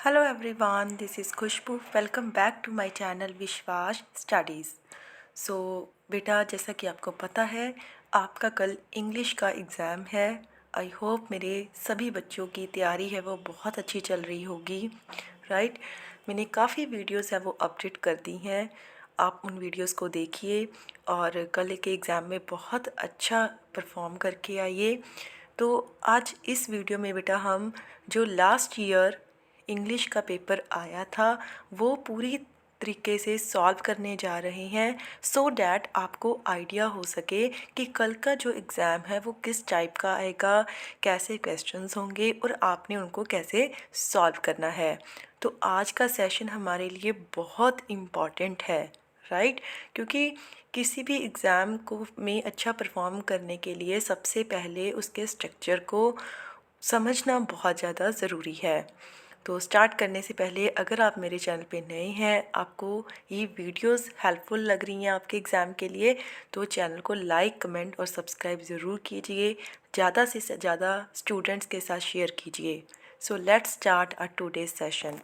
Hello everyone, this is Khushbू. Welcome back to my channel Vishwas studies. बेटा, जैसा कि आपको पता है आपका कल इंग्लिश का एग्ज़ाम है। आई होप मेरे सभी बच्चों की तैयारी है वो बहुत अच्छी चल रही होगी, राइट। मैंने काफ़ी वीडियोस है वो अपडेट कर दी हैं, आप उन वीडियोस को देखिए और कल के एग्ज़ाम में बहुत अच्छा परफॉर्म करके आइए। तो आज इस वीडियो में बेटा हम जो लास्ट ईयर इंग्लिश का पेपर आया था वो पूरी तरीके से सॉल्व करने जा रहे हैं, सो डैट आपको आइडिया हो सके कि कल का जो एग्ज़ाम है वो किस टाइप का आएगा, कैसे क्वेश्चंस होंगे और आपने उनको कैसे सॉल्व करना है। तो आज का सेशन हमारे लिए बहुत इम्पॉर्टेंट है, राइट। क्योंकि किसी भी एग्ज़ाम को में अच्छा परफॉर्म करने के लिए सबसे पहले उसके स्ट्रक्चर को समझना बहुत ज़्यादा ज़रूरी है। तो स्टार्ट करने से पहले अगर आप मेरे चैनल पे नए हैं, आपको ये वीडियोस हेल्पफुल लग रही हैं आपके एग्ज़ाम के लिए, तो चैनल को लाइक, कमेंट और सब्सक्राइब ज़रूर कीजिए। ज़्यादा से ज़्यादा स्टूडेंट्स के साथ शेयर कीजिए। So let's start a today's session.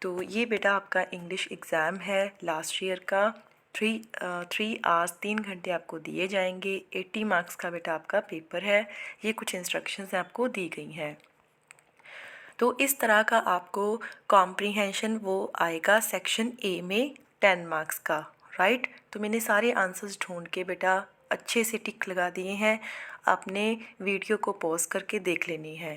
तो ये बेटा आपका इंग्लिश एग्ज़ाम है लास्ट ईयर का। 3 आवर्स 3 घंटे आपको दिए जाएंगे। 80 मार्क्स का बेटा आपका पेपर है। ये कुछ इंस्ट्रक्शंस आपको दी गई हैं। तो इस तरह का आपको कॉम्प्रीहेंशन वो आएगा सेक्शन ए में 10 मार्क्स का, राइट। तो मैंने सारे आंसर्स ढूंढ के बेटा अच्छे से टिक लगा दिए हैं, आपने वीडियो को पॉज करके देख लेनी है,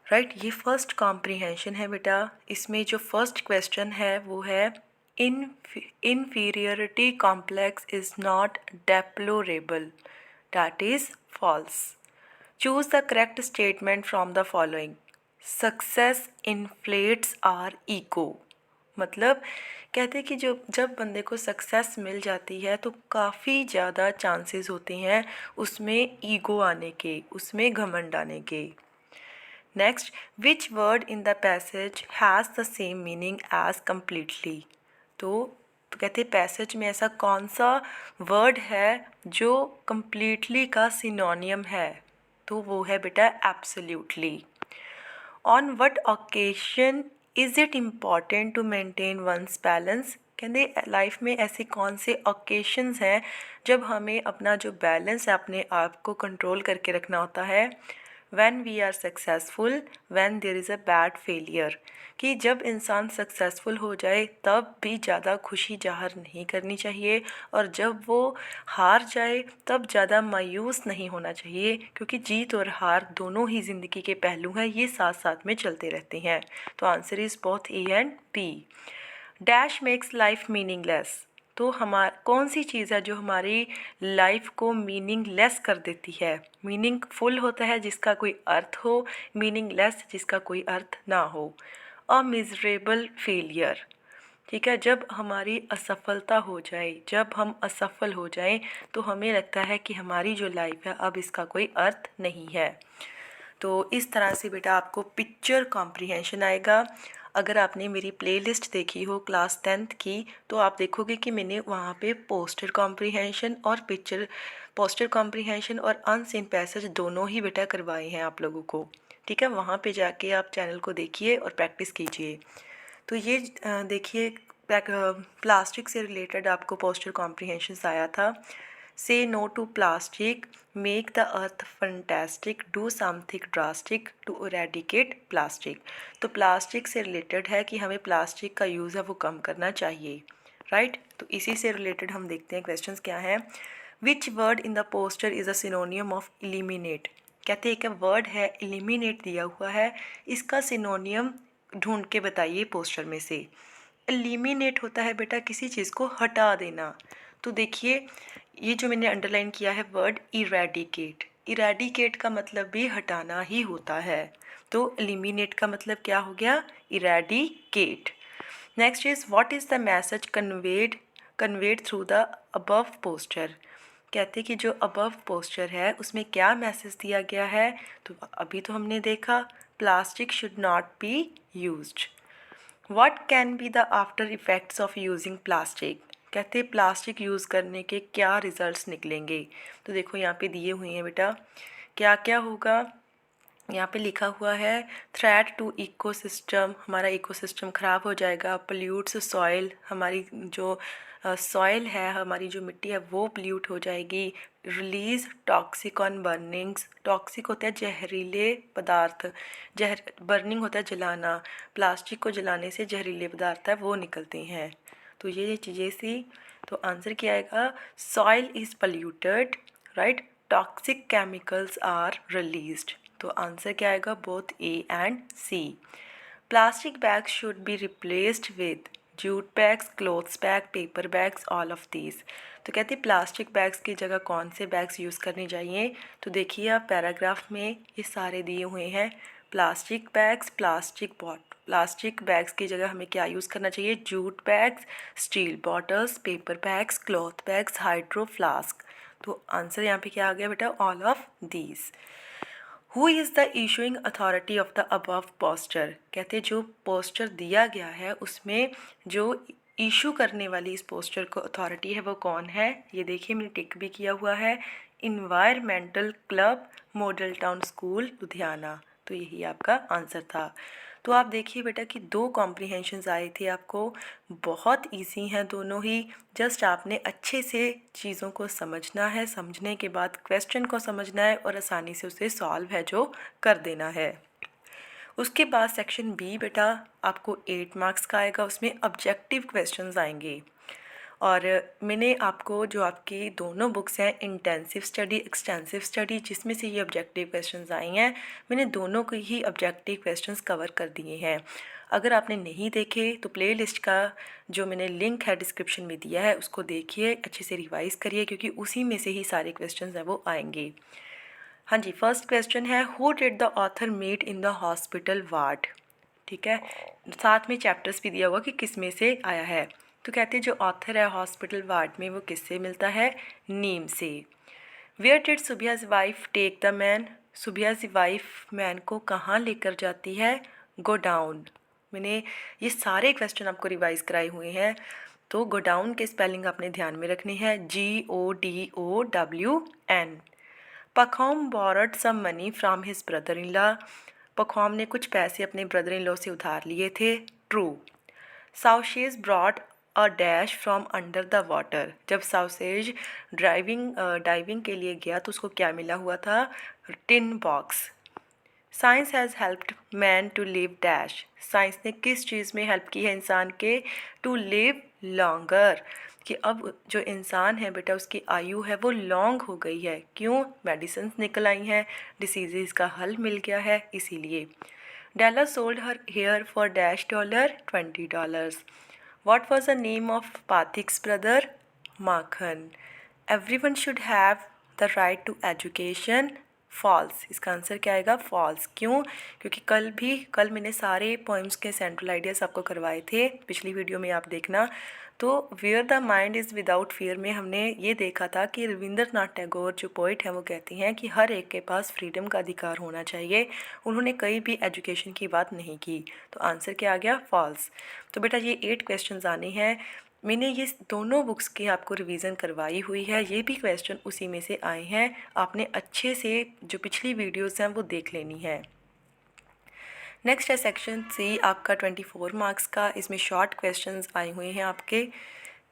राइट। ये फर्स्ट कॉम्प्रीहेंशन है बेटा। इसमें जो फर्स्ट क्वेश्चन है वो है inferiority complex is not deplorable, that is false. Choose the correct statement from the following. Success inflates our ego. मतलब कहते हैं कि जो जब बंदे को सक्सेस मिल जाती है तो काफ़ी ज़्यादा चांसेस होते हैं उसमें ईगो आने के, उसमें घमंड आने के। Next, which word in the passage has the same meaning as completely. तो कहते पैसेज में ऐसा कौन सा वर्ड है जो कम्प्लीटली का सिनोनियम है, तो वो है बेटा absolutely. On what occasion is it important to maintain one's balance. कहते लाइफ में ऐसे कौन से ओकेशंस हैं जब हमें अपना जो बैलेंस है अपने आप को कंट्रोल करके रखना होता है। when we are successful, when there is a bad failure। कि जब इंसान सक्सेसफुल हो जाए तब भी ज़्यादा खुशी ज़ाहिर नहीं करनी चाहिए, और जब वो हार जाए तब ज़्यादा मायूस नहीं होना चाहिए, क्योंकि जीत और हार दोनों ही ज़िंदगी के पहलू हैं, ये साथ साथ में चलते रहते हैं। तो answer is both A and B. Dash makes life meaningless. तो कौन सी चीज़ है जो हमारी लाइफ को मीनिंगलेस कर देती है। मीनिंगफुल होता है जिसका कोई अर्थ हो, मीनिंगलेस जिसका कोई अर्थ ना हो। अ मिजरेबल फेलियर, ठीक है। जब हमारी असफलता हो जाए, जब हम असफल हो जाएं तो हमें लगता है कि हमारी जो लाइफ है अब इसका कोई अर्थ नहीं है। तो इस तरह से बेटा आपको पिक्चर कॉम्प्रीहेंशन आएगा। अगर आपने मेरी प्लेलिस्ट देखी हो क्लास 10th की तो आप देखोगे कि मैंने वहाँ पे पोस्टर कॉम्प्रीहेंशन और पोस्टर कॉम्प्रीहेंशन और अनसीन पैसेज दोनों ही बेटा करवाए हैं आप लोगों को, ठीक है। वहाँ पे जाके आप चैनल को देखिए और प्रैक्टिस कीजिए। तो ये देखिए प्लास्टिक से रिलेटेड आपको पोस्टर कॉम्प्रीहेंशन आया था। Say no to plastic, make the earth fantastic, do something drastic to eradicate plastic. तो प्लास्टिक से रिलेटेड है कि हमें प्लास्टिक का यूज़ है वो कम करना चाहिए, राइट। तो इसी से रिलेटेड हम देखते हैं क्वेश्चंस क्या हैं। विच word in the poster is a सिनोनियम of eliminate. कहते हैं एक वर्ड है एलिमिनेट दिया हुआ है, इसका सिनोनियम ढूंढ के बताइए पोस्टर में से। एलिमिनेट होता है बेटा किसी चीज़ को हटा देना। तो देखिए ये जो मैंने अंडरलाइन किया है वर्ड इरेडिकेट, इरेडिकेट का मतलब भी हटाना ही होता है। तो एलिमिनेट का मतलब क्या हो गया, eradicate. Next is what is the message conveyed through the above poster. कहते कि जो अबव पोस्टर है उसमें क्या मैसेज दिया गया है। तो अभी तो हमने देखा plastic should not be used. What can be the after effects of using plastic. कहते प्लास्टिक यूज़ करने के क्या रिजल्ट्स निकलेंगे। तो देखो यहाँ पे दिए हुए हैं बेटा क्या क्या होगा। यहाँ पे लिखा हुआ है थ्रेट टू इकोसिस्टम, हमारा इकोसिस्टम ख़राब हो जाएगा। पोल्यूट्स सॉइल, हमारी जो सॉइल है, हमारी जो मिट्टी है वो पोल्यूट हो जाएगी। Release toxic on burnings, toxic होते हैं जहरीले पदार्थ, बर्निंग होता है जलाना, प्लास्टिक को जलाने से जहरीले पदार्थ है वो निकलते हैं। तो ये चीज़ें सी, तो आंसर क्या आएगा, soil is polluted, right, toxic chemicals are released. तो आंसर क्या आएगा, both A and C. Plastic bags should be replaced with jute bags, cloths bag, paper bags, all of these. तो कहते हैं प्लास्टिक बैग्स की जगह कौन से बैग्स यूज़ करने चाहिए। तो देखिए आप पैराग्राफ में ये सारे दिए हुए हैं। प्लास्टिक बैग्स, प्लास्टिक बैग्स की जगह हमें क्या यूज़ करना चाहिए, jute bags, steel bottles, paper bags, cloth bags, hydro flask. तो आंसर यहाँ पे क्या आ गया बेटा, all of these. Who is the issuing authority of the above poster, कहते जो पोस्टर दिया गया है उसमें जो इशू करने वाली इस पोस्टर को अथॉरिटी है वो कौन है। ये देखिए मैंने टिक भी किया हुआ है, environmental club, model town school Ludhiana. तो यही आपका आंसर था। तो आप देखिए बेटा कि 2 कॉम्प्रीहेंशंस आए थे आपको, बहुत इजी हैं दोनों ही। जस्ट आपने अच्छे से चीज़ों को समझना है, समझने के बाद क्वेश्चन को समझना है और आसानी से उसे सॉल्व है जो कर देना है। उसके बाद सेक्शन बी बेटा आपको 8 मार्क्स का आएगा, उसमें ऑब्जेक्टिव क्वेश्चंस आएंगे। और मैंने आपको जो आपकी दोनों बुक्स हैं, इंटेंसिव स्टडी, एक्सटेंसिव स्टडी, जिसमें से ये ऑब्जेक्टिव क्वेश्चंस आई हैं, मैंने दोनों के ही ऑब्जेक्टिव क्वेश्चंस कवर कर दिए हैं। अगर आपने नहीं देखे तो प्लेलिस्ट का जो मैंने लिंक है डिस्क्रिप्शन में दिया है उसको देखिए, अच्छे से रिवाइज़ करिए क्योंकि उसी में से ही सारे क्वेश्चंस हैं वो आएंगे। हाँ जी, फर्स्ट क्वेश्चन है, who did the author meet in the hospital ward. ठीक है, साथ में चैप्टर्स भी दिया हुआ कि किस में से आया है। तो कहते हैं जो ऑथर है हॉस्पिटल वार्ड में वो किससे मिलता है, नीम से। Where did Subiya's wife take the man, Subiya's wife man को कहाँ लेकर जाती है, गो डाउन। मैंने ये सारे क्वेश्चन आपको रिवाइज कराए हुए हैं, तो गो डाउन के स्पेलिंग आपने ध्यान में रखनी है, GODOWN। पखौम borrowed some money from his brother-in-law, पखौम ने कुछ पैसे अपने ब्रदर इन लॉ से उधार लिए थे, true. Sausage brought a dash from under the water, जब साउसेज डाइविंग के लिए गया तो उसको क्या मिला हुआ था, tin box. Science has helped man to live dash, science ने किस चीज़ में हेल्प की है इंसान के, टू लिव लॉन्गर, कि अब जो इंसान है बेटा उसकी आयु है वो लॉन्ग हो गई है। क्यों, मेडिसिन निकल आई हैं, डिसीज़ का हल मिल गया है इसीलिए। Della sold her hair for dash dollar, $20। What was the name of Pathik's brother, Makhan. Everyone should have the right to education, false. इसका आंसर क्या आएगा, फॉल्स। क्यों, क्योंकि कल मैंने सारे पोइम्स के सेंट्रल आइडियाज़ आपको करवाए थे, पिछली वीडियो में आप देखना। तो where the mind is without fear में हमने ये देखा था कि रविंद्रनाथ टैगोर जो पोइट हैं वो कहती हैं कि हर एक के पास फ्रीडम का अधिकार होना चाहिए, उन्होंने कहीं भी एजुकेशन की बात नहीं की। तो आंसर क्या आ गया, फॉल्स। तो बेटा ये 8 क्वेश्चंस आने हैं, मैंने ये दोनों बुक्स की आपको रिवीजन करवाई हुई है, ये भी क्वेश्चन उसी में से आए हैं, आपने अच्छे से जो पिछली वीडियोस हैं वो देख लेनी है। नेक्स्ट है सेक्शन सी आपका 24 मार्क्स का, इसमें शॉर्ट क्वेश्चंस आए हुए हैं आपके।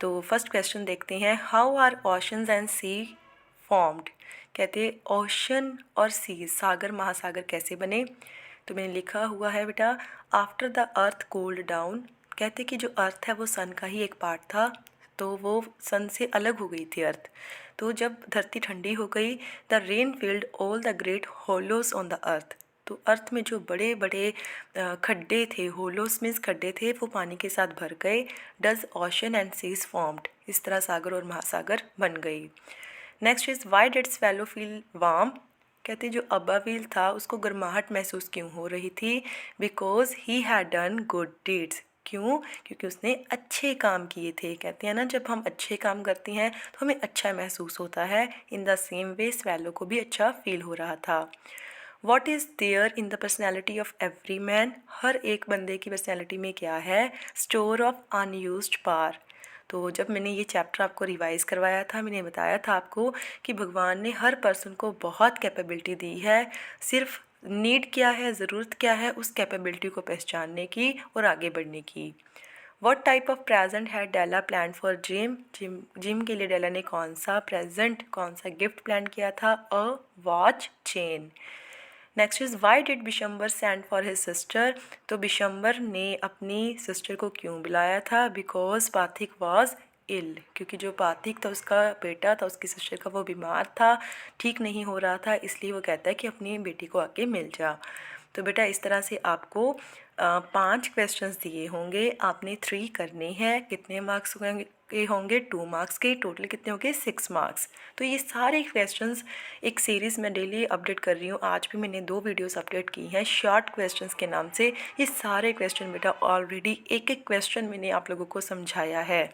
तो फर्स्ट क्वेश्चन देखते हैं, how are oceans and sea formed, कहते हैं ओशन और सी, सागर महासागर कैसे बने। तो मैंने लिखा हुआ है बेटा, after the earth cooled down, कहते कि जो अर्थ है वो सन का ही एक पार्ट था, तो वो सन से अलग हो गई थी अर्थ। तो जब धरती ठंडी हो गई, the rain filled all the great hollows on the earth, तो अर्थ में जो बड़े बड़े खड्डे थे, होलोस मीन्स खड्डे थे, वो पानी के साथ भर गए। Thus ocean and seas formed, इस तरह सागर और महासागर बन गई। Next is why did swallow feel warm, कहते जो अब्बा व्हील था उसको गर्माहट महसूस क्यों हो रही थी, because he had done good deeds, क्यों, क्योंकि उसने अच्छे काम किए थे। कहते हैं ना जब हम अच्छे काम करते हैं तो हमें अच्छा महसूस होता है, in the same way swallow को भी अच्छा फील हो रहा था। What is there in the personality of every man, हर एक बंदे की पर्सनैलिटी में क्या है, स्टोर ऑफ अनयूज्ड पावर। तो जब मैंने ये चैप्टर आपको रिवाइज़ करवाया था, मैंने बताया था आपको कि भगवान ने हर पर्सन को बहुत कैपेबिलिटी दी है, सिर्फ नीड क्या है, ज़रूरत क्या है, उस कैपेबिलिटी को पहचानने की और आगे बढ़ने की। वट टाइप ऑफ प्रेजेंट है डेला प्लान फॉर जिम, जिम के लिए डेला ने कौन सा प्रेजेंट, कौन सा गिफ्ट प्लान किया था? A watch chain. Next is why did Bishambar send for his sister, तो बिशंबर ने अपनी सिस्टर को क्यों बुलाया था? बिकॉज पाथिक वॉज इल, क्योंकि जो पाथिक था उसका बेटा था, उसकी सिस्टर का, वो बीमार था, ठीक नहीं हो रहा था, इसलिए वो कहता है कि अपनी बेटी को आके मिल जा। तो बेटा इस तरह से आपको 5 क्वेश्चंस दिए होंगे, आपने 3 करने हैं। कितने मार्क्स के होंगे? 2 मार्क्स के। टोटल कितने होंगे? 6 मार्क्स। तो ये सारे क्वेश्चंस एक सीरीज़ में डेली अपडेट कर रही हूँ। आज भी मैंने 2 वीडियोस अपडेट की हैं शॉर्ट क्वेश्चंस के नाम से। ये सारे क्वेश्चन बेटा ऑलरेडी एक एक क्वेश्चन मैंने आप लोगों को समझाया है।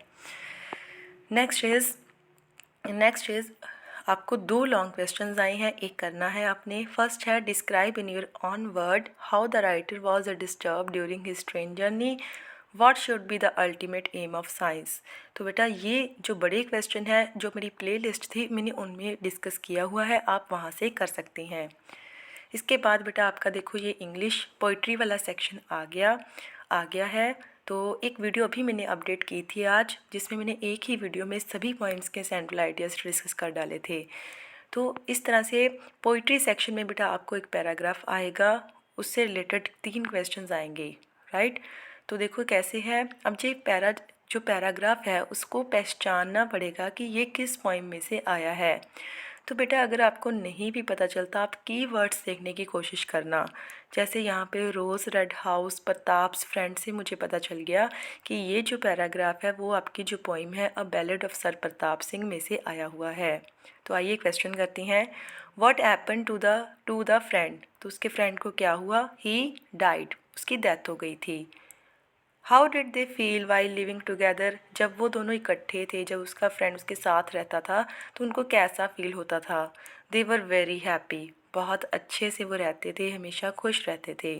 नेक्स्ट इज़ आपको 2 लॉन्ग क्वेश्चंस आए हैं, एक करना है आपने। फर्स्ट है describe in your on word how the writer was disturb during his train journey, what should be the ultimate aim of science. तो बेटा ये जो बड़े क्वेश्चन है, जो मेरी प्लेलिस्ट थी मैंने उनमें डिस्कस किया हुआ है, आप वहाँ से कर सकते हैं। इसके बाद बेटा आपका देखो ये इंग्लिश पोइट्री वाला सेक्शन आ गया है। तो एक वीडियो अभी मैंने अपडेट की थी आज, जिसमें मैंने एक ही वीडियो में सभी पॉइंट्स के सेंट्रल आइडियाज़ डिस्कस कर डाले थे। तो इस तरह से पोइट्री सेक्शन में बेटा आपको एक पैराग्राफ आएगा, उससे रिलेटेड 3 क्वेश्चंस आएंगे, राइट। तो देखो कैसे है, अब जो पैराग्राफ है उसको पहचानना पड़ेगा कि ये किस पोइम में से आया है। तो बेटा अगर आपको नहीं भी पता चलता, आप कीवर्ड्स देखने की कोशिश करना। जैसे यहाँ पे रोज़ रेड हाउस प्रताप्स फ्रेंड से मुझे पता चल गया कि ये जो पैराग्राफ है वो आपकी जो पोइम है a ballad of sir Pratap Singh में से आया हुआ है। तो आइए क्वेश्चन करते हैं। What happen to the friend, तो उसके फ्रेंड को क्या हुआ? ही डाइड, उसकी डेथ हो गई थी। How did they feel while living together, जब वो दोनों इकट्ठे थे, जब उसका फ्रेंड उसके साथ रहता था तो उनको कैसा फील होता था? दे वर वेरी हैप्पी, बहुत अच्छे से वो रहते थे, हमेशा खुश रहते थे।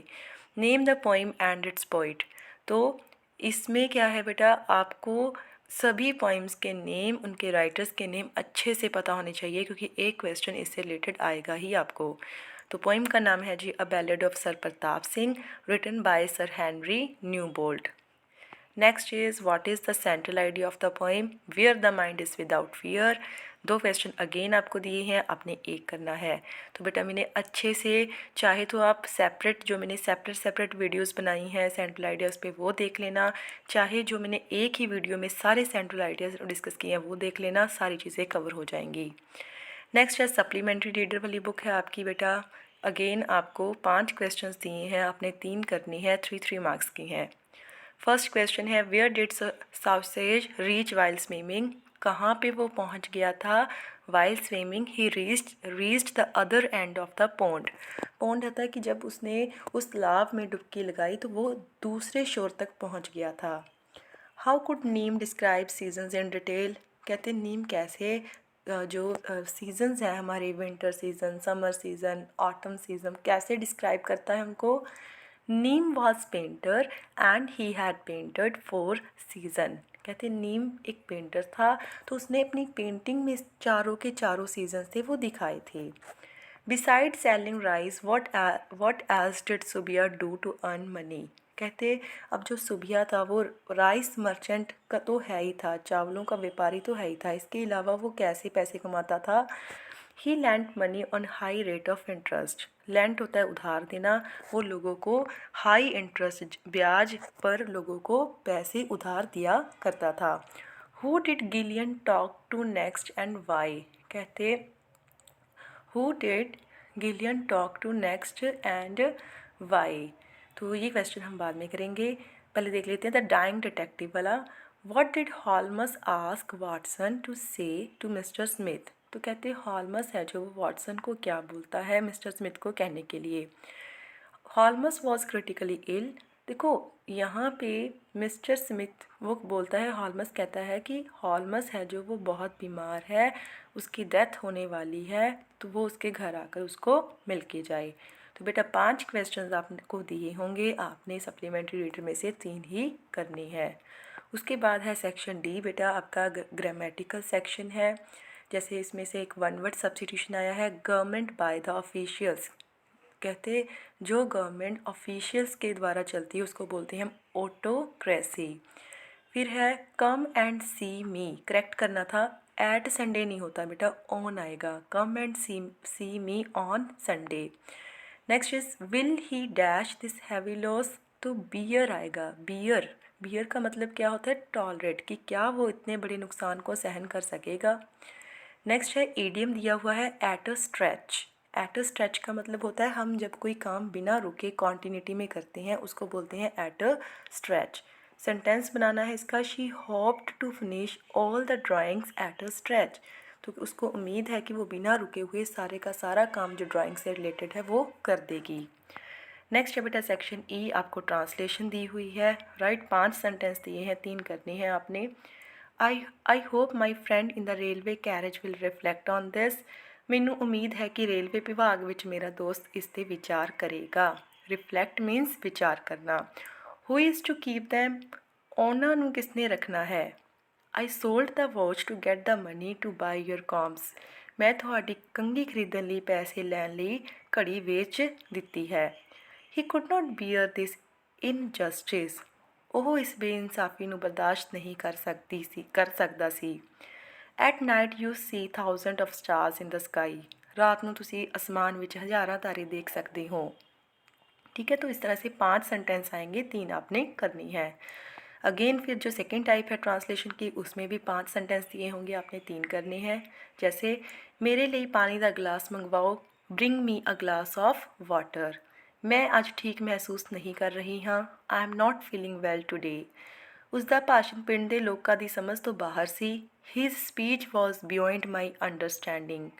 Name the poem and it's poet, तो इसमें क्या है बेटा, आपको सभी पोइम्स के नेम, उनके राइटर्स के नेम अच्छे से पता होने चाहिए, क्योंकि एक क्वेश्चन इससे रिलेटेड आएगा ही आपको। तो पोइम का नाम है जी a ballad of sir Pratap Singh, written by sir Henry Newbolt. Next is what is the central idea of the poem? Where the mind is without fear. 2 question again आपको दिए हैं, आपने एक करना है। तो बेटा मैंने अच्छे से, चाहे तो आप सेपरेट, जो मैंने सेपरेट वीडियोस बनाई हैं सेंट्रल आइडियाज़ पे, वो देख लेना, चाहे जो मैंने एक ही वीडियो में सारे सेंट्रल आइडियाज़ डिस्कस किए हैं वो देख लेना, सारी चीज़ें कवर हो जाएंगी। नेक्स्ट है सप्लीमेंट्री रीडर वाली बुक है आपकी बेटा। अगेन आपको 5 क्वेश्चंस दिए हैं, आपने 3 करनी है, 3 मार्क्स की हैं। फर्स्ट क्वेश्चन है where did sausage reach while swimming, कहाँ पे वो पहुँच गया था while swimming? He reached the other end of the pond. Pond होता है कि जब उसने उस लाव में डुबकी लगाई तो वो दूसरे शोर तक पहुँच गया था। How could Neem describe seasons in detail, कहते नीम कैसे जो सीजन्स हैं हमारे, winter season, summer season, autumn season, कैसे डिस्क्राइब करता है हमको? Neem was painter and he had painted 4 season, कहते नीम एक पेंटर था तो उसने अपनी पेंटिंग में चारों के चारों सीजन्स थे वो दिखाए थे। Beside selling rice what else did Subiya do to earn money, कहते अब जो सुबिया था वो राइस मर्चेंट का तो है ही था, चावलों का व्यापारी तो है ही था, इसके अलावा वो कैसे पैसे कमाता था? He lend money on high rate of interest, lend होता है उधार देना, वो लोगों को हाई इंटरेस्ट ब्याज पर लोगों को पैसे उधार दिया करता था। Who did Gillian talk to next and why, कहते who did Gillian talk to next and why. तो ये क्वेश्चन हम बाद में करेंगे, पहले देख लेते हैं द डाइंग डिटेक्टिव वाला। What did Holmes ask Watson to say to mister Smith, तो कहते हॉलमस है जो वो वाटसन को क्या बोलता है मिस्टर स्मिथ को कहने के लिए? हॉलमस वॉज क्रिटिकली इल, देखो यहाँ पे मिस्टर स्मिथ वो बोलता है, हॉलमस कहता है कि हॉलमस है जो वो बहुत बीमार है, उसकी डेथ होने वाली है, तो वो उसके घर आकर उसको मिल के जाए। तो बेटा 5 क्वेश्चंस आपको दिए होंगे, आपने सप्लीमेंट्री रीडर में से 3 ही करनी है। उसके बाद है सेक्शन डी, बेटा आपका ग्रामेटिकल सेक्शन है। जैसे इसमें से एक 1 वर्ड सब्स्टिट्यूशन आया है, गवर्नमेंट बाय द ऑफिशियल्स, कहते जो गवर्नमेंट ऑफिशियल्स के द्वारा चलती है उसको बोलते हैं हम ऑटोक्रेसी। फिर है कम एंड सी मी, करेक्ट करना था, एट संडे नहीं होता बेटा, ऑन आएगा, come and see me on Sunday. Next is will he dash this heavy loss, तो बियर आएगा, बियर, बियर का मतलब क्या होता है, टॉलरेट, कि क्या वो इतने बड़े नुकसान को सहन कर सकेगा। नेक्स्ट है ईडियम दिया हुआ है eight a stretch. Eight a stretch का मतलब होता है हम जब कोई काम बिना रुके कॉन्टिन्यूटी में करते हैं उसको बोलते हैं एट अ स्ट्रेच। सेंटेंस बनाना है इसका, she hoped to finish all the drawings at a stretch, तो उसको उम्मीद है कि वो बिना रुके हुए सारे का सारा काम जो ड्राइंग से रिलेटेड है वो कर देगी। नेक्स्ट है बेटा सेक्शन ई, आपको ट्रांसलेशन दी हुई है, राइट 5 सेंटेंस दिए हैं, 3 करने हैं आपने। I hope my friend in the railway carriage will reflect on this, ਮੈਨੂੰ ਉਮੀਦ ਹੈ ਕਿ ਰੇਲਵੇ ਵਿਭਾਗ ਵਿੱਚ ਮੇਰਾ ਦੋਸਤ ਇਸ 'ਤੇ ਵਿਚਾਰ ਕਰੇਗਾ। ਰਿਫਲੈਕਟ ਮੀਨਸ ਵਿਚਾਰ ਕਰਨਾ। Who is to keep them, ਉਹਨਾਂ ਨੂੰ ਕਿਸ ਨੇ ਰੱਖਣਾ ਹੈ। I sold the watch to get the money to buy your combs, ਮੈਂ ਤੁਹਾਡੀ ਕੰਘੀ ਖਰੀਦਣ ਲਈ ਪੈਸੇ ਲੈਣ ਲਈ ਘੜੀ ਵੇਚ ਦਿੱਤੀ ਹੈ। He could not bear this injustice, ਉਹ ਇਸ ਬੇਇਨਸਾਫੀ ਨੂੰ ਬਰਦਾਸ਼ਤ ਨਹੀਂ ਕਰ ਸਕਦਾ ਸੀ। At night you see thousand of stars in the sky, ਰਾਤ ਨੂੰ ਤੁਸੀਂ ਅਸਮਾਨ ਵਿੱਚ ਹਜ਼ਾਰਾਂ ਤਾਰੇ देख सकते हो। ठीक है, तो इस तरह से 5 सेंटेंस आएंगे, 3 आपने करनी है। अगेन फिर जो सेकेंड टाइप है ट्रांसलेशन की उसमें भी 5 सेंटेंस दिए होंगे, आपने 3 करने हैं। जैसे मेरे लिए पानी का गिलास मंगवाओ, bring me a glass of water, मैं आज ठीक महसूस नहीं कर रही हाँ, I am not feeling well today, ਉਸਦਾ ਭਾਸ਼ਣ ਪਿੰਡ ਦੇ ਲੋਕਾਂ ਦੀ ਸਮਝ ਤੋਂ ਬਾਹਰ ਸੀ। His speech was beyond my understanding,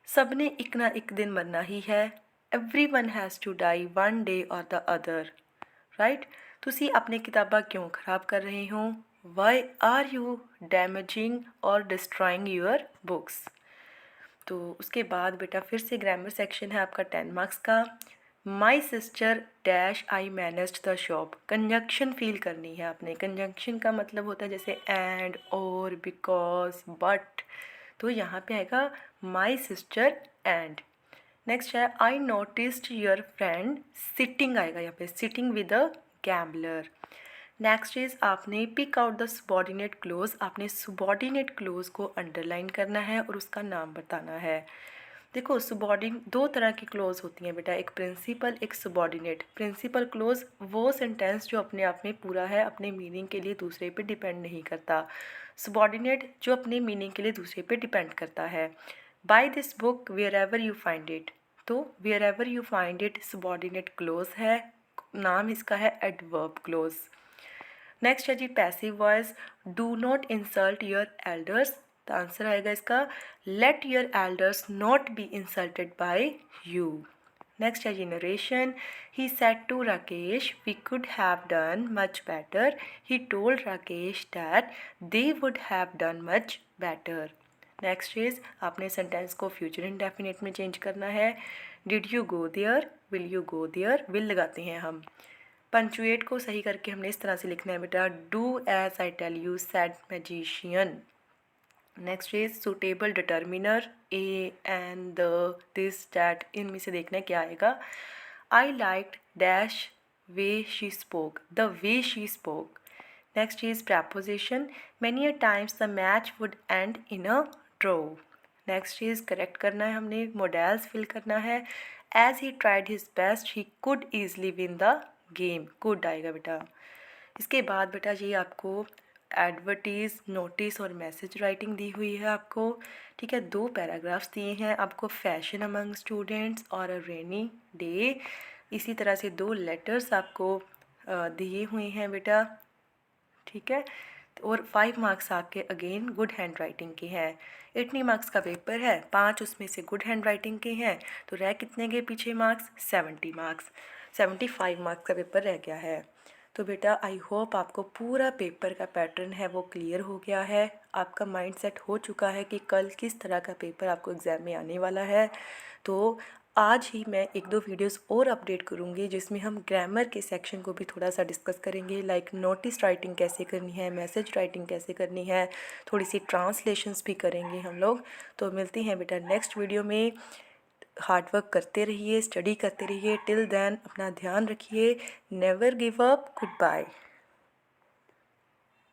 ਸਭ ਨੇ ਇੱਕ ਨਾ ਇੱਕ ਦਿਨ ਮਰਨਾ ਹੀ ਹੈ। Everyone has to die one day or the other, right. ਤੁਸੀਂ ਆਪਣੀ ਕਿਤਾਬਾਂ ਕਿਉਂ ਖਰਾਬ ਕਰ ਰਹੇ ਹੋ, ਵਾਈ आर यू डैमेजिंग और डिस्ट्रॉइंग योर बुक्स। तो उसके बाद बेटा फिर से ग्रामर सेक्शन है आपका 10 मार्क्स का। My sister dash I managed the shop, conjunction feel करनी है आपने। कंजंक्शन का मतलब होता है जैसे एंड, और, बिकॉज, बट, तो यहाँ पे आएगा माई सिस्टर एंड। नेक्स्ट है I noticed your friend sitting, आएगा यहाँ पे sitting with a gambler. Next is आपने pick out the subordinate clause, आपने सबॉर्डिनेट क्लोज को अंडरलाइन करना है और उसका नाम बताना है। देखो सबॉर्डिन 2 तरह की क्लोज होती हैं बेटा, एक प्रिंसिपल एक सबॉर्डिनेट। प्रिंसिपल क्लोज वो सेंटेंस जो अपने आप में पूरा है, अपने मीनिंग के लिए दूसरे पे डिपेंड नहीं करता। सबॉर्डिनेट जो अपने मीनिंग के लिए दूसरे पे डिपेंड करता है। By this book wherever you find it, तो wherever you find it subordinate clause है, नाम इसका है एडवर्ब क्लोज। नेक्स्ट है G passive voice, do not insult your elders, तो आंसर आएगा इसका let your elders not be insulted by you. Next है G narration, he said to Rakesh we could have done much better, he told Rakesh that they would have done much better. Next is आपने sentence को future indefinite में change करना है। Did you go there, will you go there, will लगाते हैं हम। Punctuate को सही करके हमने इस तरह से लिखना है बेटा, do as I tell you said magician. Next is suitable determiner, a and the this that, इनमें से देखना है क्या आएगा। I liked dash way she spoke, the way she spoke. Next is preposition, many a times the match would end in a draw. Next is correct करना है हमने, modals fill करना है। As he tried his best he could easily win the game, could आएगा बेटा। इसके बाद बेटा ये आपको एडवर्टीज़, नोटिस और मैसेज राइटिंग दी हुई है आपको, ठीक है। 2 पैराग्राफ्स दिए हैं आपको, फैशन अमंग स्टूडेंट्स और अ रेनी डे। इसी तरह से 2 लेटर्स आपको दिए हुए हैं बेटा, ठीक है। और 5 मार्क्स आपके अगेन गुड हैंड राइटिंग के हैं। 80 मार्क्स का पेपर है, 5 उसमें से गुड हैंड राइटिंग के हैं, तो रह कितने गए पीछे मार्क्स, 70 मार्क्स, 75 मार्क्स का पेपर रह गया है। तो बेटा आई होप आपको पूरा पेपर का पैटर्न है वो क्लियर हो गया है, आपका माइंड सेट हो चुका है कि कल किस तरह का पेपर आपको एग्ज़ाम में आने वाला है। तो आज ही मैं 1-2 वीडियोस और अपडेट करूँगी जिसमें हम ग्रामर के सेक्शन को भी थोड़ा सा डिस्कस करेंगे, लाइक नोटिस राइटिंग कैसे करनी है, मैसेज राइटिंग कैसे करनी है, थोड़ी सी ट्रांसलेशंस भी करेंगे हम लोग। तो मिलती हैं बेटा नेक्स्ट वीडियो में। हार्ड वर्क करते रहिए, स्टडी करते रहिए। टिल देन अपना ध्यान रखिए। Never give up. Good bye.